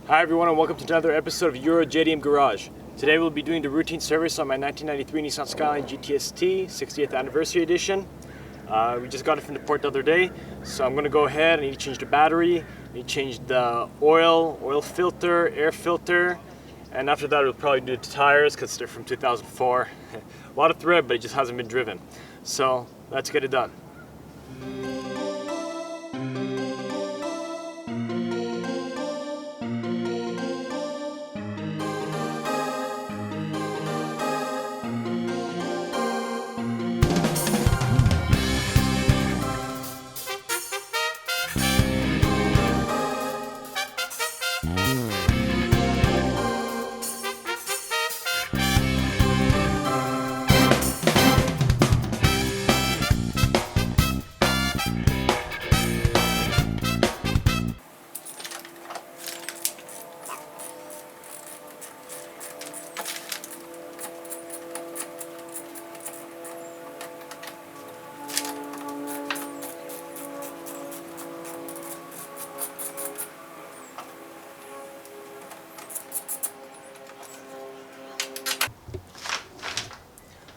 Hi everyone and welcome to another episode of Euro JDM Garage. Today we'll be doing the routine service on my 1993 Nissan Skyline GTS-T 60th Anniversary Edition. We just got it from the port the other day, so I'm going to go ahead. I need to change the battery, I need to change the oil filter, air filter, and after that we'll probably do the tires because they're from 2004. A lot of thread, but it just hasn't been driven. So let's get it done.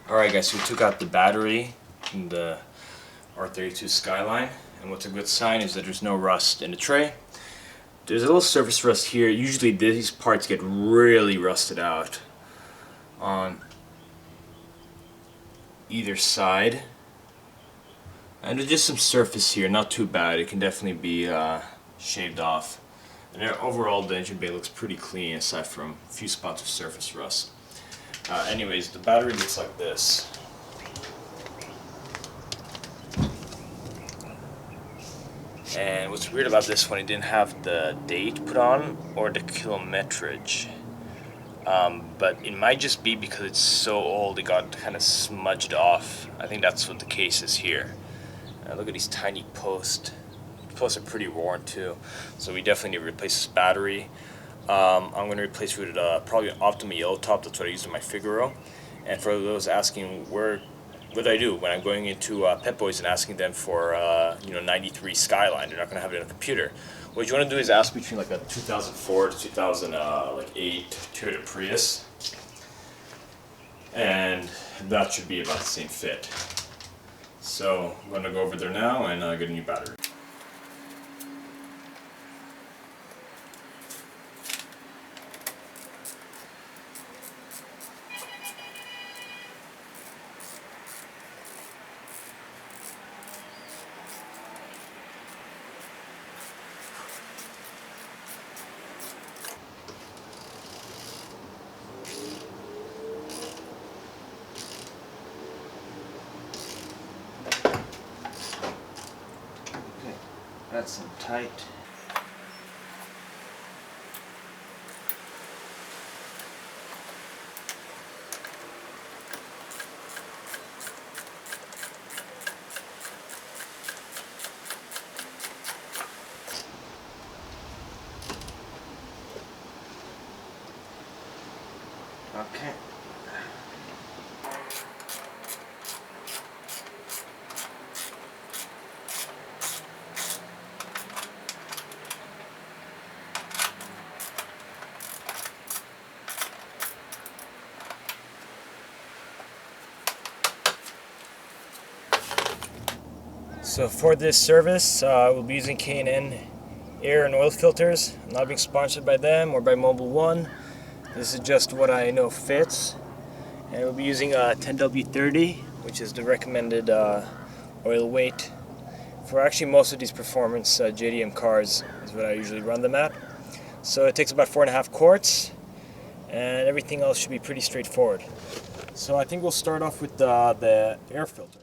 Alright guys, so we took out the battery in the R32 Skyline, and what's a good sign is that there's no rust in the tray. There's a little surface rust here. Usually these parts get really rusted out on either side. And there's just some surface here, not too bad. It can definitely be shaved off. And overall the engine bay looks pretty clean aside from a few spots of surface rust. Anyways, the battery looks like this. And what's weird about this one, it didn't have the date put on or the kilometrage. But it might just be because it's so old it got kind of smudged off. I think that's what the case is here. Look at these tiny posts. The posts are pretty worn too. So we definitely need to replace this battery. I'm going to replace it with probably an Optima yellow top. That's what I use in my Figaro. And for those asking what do I do when I'm going into Pep Boys and asking them for 93 Skyline, they're not going to have it on a computer. What you want to do is ask between like a 2004 to 2008 Toyota Prius, and that should be about the same fit. So I'm going to go over there now and get a new battery. That's some tight. Okay. So for this service, we'll be using K&N air and oil filters. I'm not being sponsored by them or by Mobil 1. This is just what I know fits. And we'll be using 10W30, which is the recommended oil weight for actually most of these performance JDM cars is what I usually run them at. So it takes about 4.5 quarts, and everything else should be pretty straightforward. So I think we'll start off with the air filter.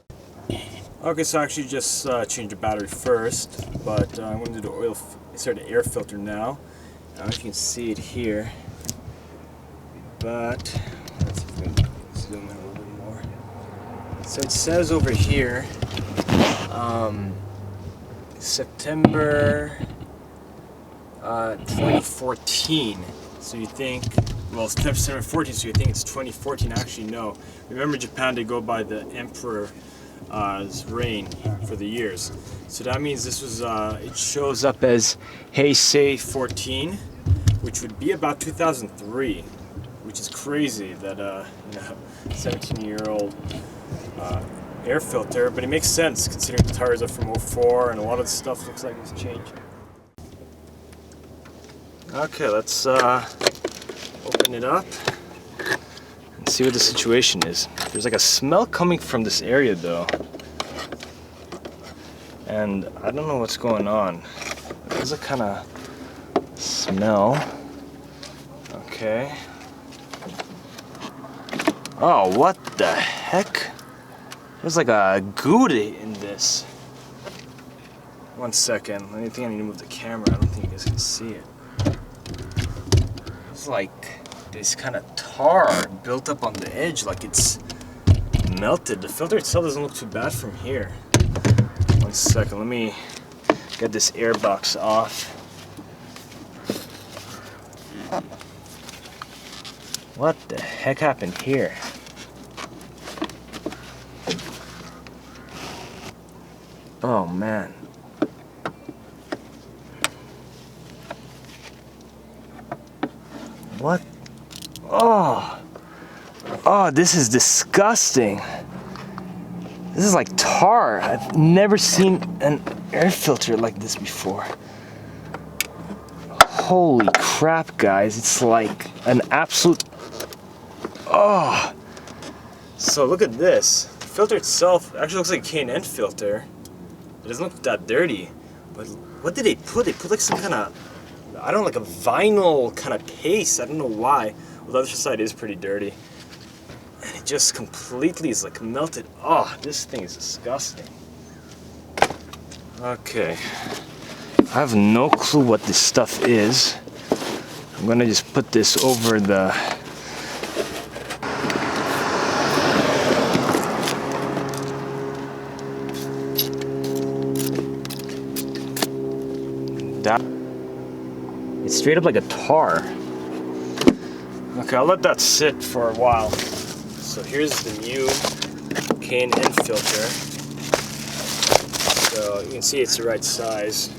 Okay, so I actually just changed the battery first, but I'm going to do the air filter now. I don't know if you can see it here, but let's see if we can zoom in a little bit more. So it says over here, September 2014. So you think, well, it's September 14, so you think it's 2014. Actually, no. Remember, Japan, they go by the emperor reign for the years. So that means this was, it shows up as Heisei 14, which would be about 2003, which is crazy that 17-year-old air filter, but it makes sense considering the tires are from '04 and a lot of the stuff looks like it's changed. Okay, let's open it up and see what the situation is. There's like a smell coming from this area though, and I don't know what's going on. There's a kind of smell. Okay. Oh, what the heck? There's like a gouda in this. One second. I think I need to move the camera. I don't think you guys can see it. It's like this kind of tar built up on the edge, like it's melted. The filter itself doesn't look too bad from here. One second. Let me get this air box off. What the heck happened here? Oh man. What? Oh. Oh, this is disgusting. This is like tar. I've never seen an air filter like this before. Holy crap, guys. It's like an absolute... Oh. So look at this. The filter itself actually looks like a K&N filter. It doesn't look that dirty. But what did they put? They put like some kind of, I don't know, like a vinyl kind of paste. I don't know why. Well, the other side is pretty dirty. And it just completely is like melted. Oh, this thing is disgusting. Okay. I have no clue what this stuff is. I'm gonna just put this over the... It's straight up like a tar. Okay, I'll let that sit for a while. So here's the new K&N filter. So you can see it's the right size.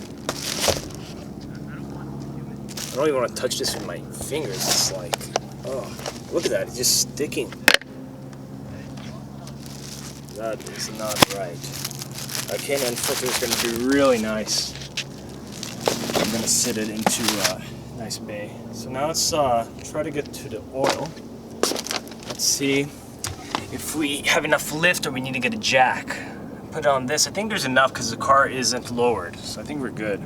I don't even want to touch this with my fingers. It's like, oh, look at that, it's just sticking. That is not right. A K&N filter is going to be really nice. I'm going to sit it into a nice bay. So now let's try to get to the oil. Let's see if we have enough lift or we need to get a jack. Put it on this. I think there's enough because the car isn't lowered. So I think we're good.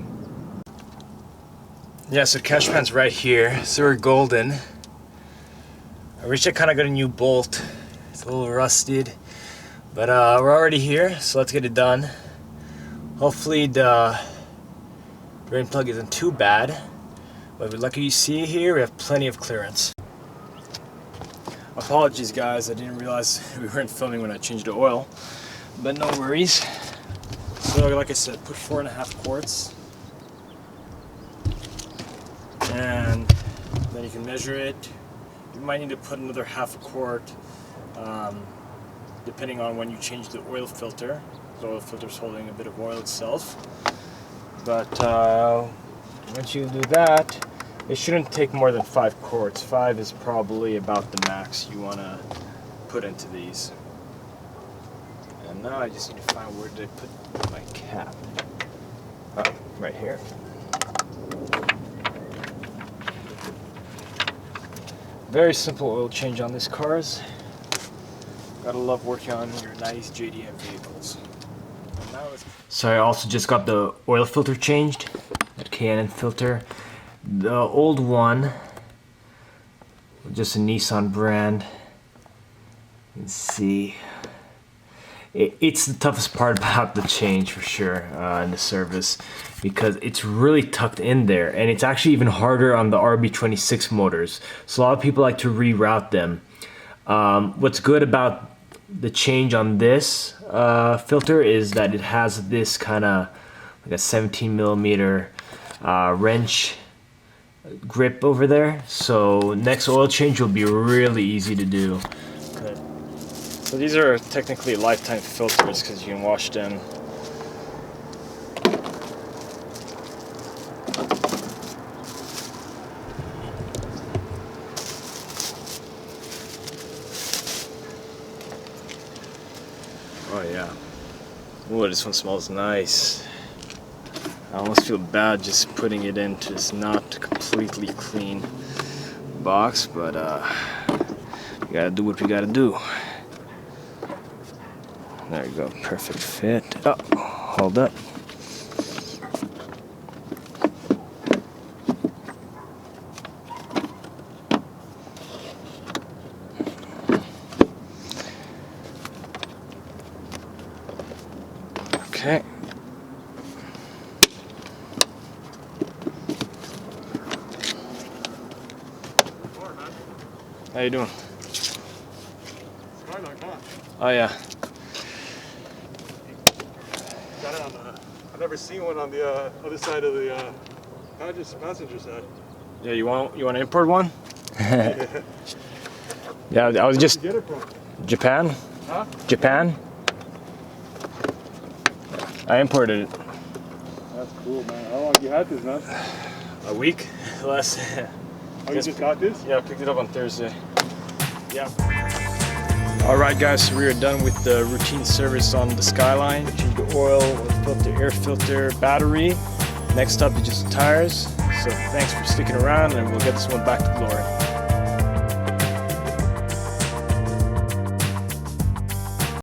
Yeah, so the catch pan's right here. So we're golden. I wish I kind of got a new bolt. It's a little rusted. But we're already here, so let's get it done. Hopefully the drain plug isn't too bad. But we're lucky you see here, we have plenty of clearance. Apologies guys, I didn't realize we weren't filming when I changed the oil. But no worries. So like I said, put 4.5 quarts. And then you can measure it. You might need to put another 1/2 quart, depending on when you change the oil filter. The oil filter is holding a bit of oil itself. But once you do that, it shouldn't take more than 5 quarts. 5 is probably about the max you want to put into these. And now I just need to find where did I put my cap. Oh, right here. Very simple oil change on these cars. Gotta love working on your nice JDM vehicles. So I also just got the oil filter changed, that K&N filter. The old one, just a Nissan brand. You can see, it's the toughest part about the change for sure in the service, because it's really tucked in there, and it's actually even harder on the RB26 motors. So a lot of people like to reroute them. What's good about the change on this filter is that it has this kind of like a 17mm wrench grip over there. So next oil change will be really easy to do. Good. So these are technically lifetime filters because you can wash them. Oh yeah. Oh, this one smells nice. I almost feel bad just putting it into this not completely clean box, but we gotta do what we gotta do. There you go, perfect fit. Oh, hold up. Okay. How you doing? Skyline, huh? Oh yeah. Got it on the, I've never seen one on the other side of the passenger side. Yeah, you want to import one? Yeah. Yeah, I was just Where'd you get it from? Japan. Huh? Japan. I imported it. That's cool, man. How long you had this, man? A week less. Oh, you just got this? Yeah, I picked it up on Thursday. Yeah. All right, guys, so we are done with the routine service on the Skyline. Change the oil, filter, air filter, battery. Next up is just the tires. So thanks for sticking around, and we'll get this one back to glory.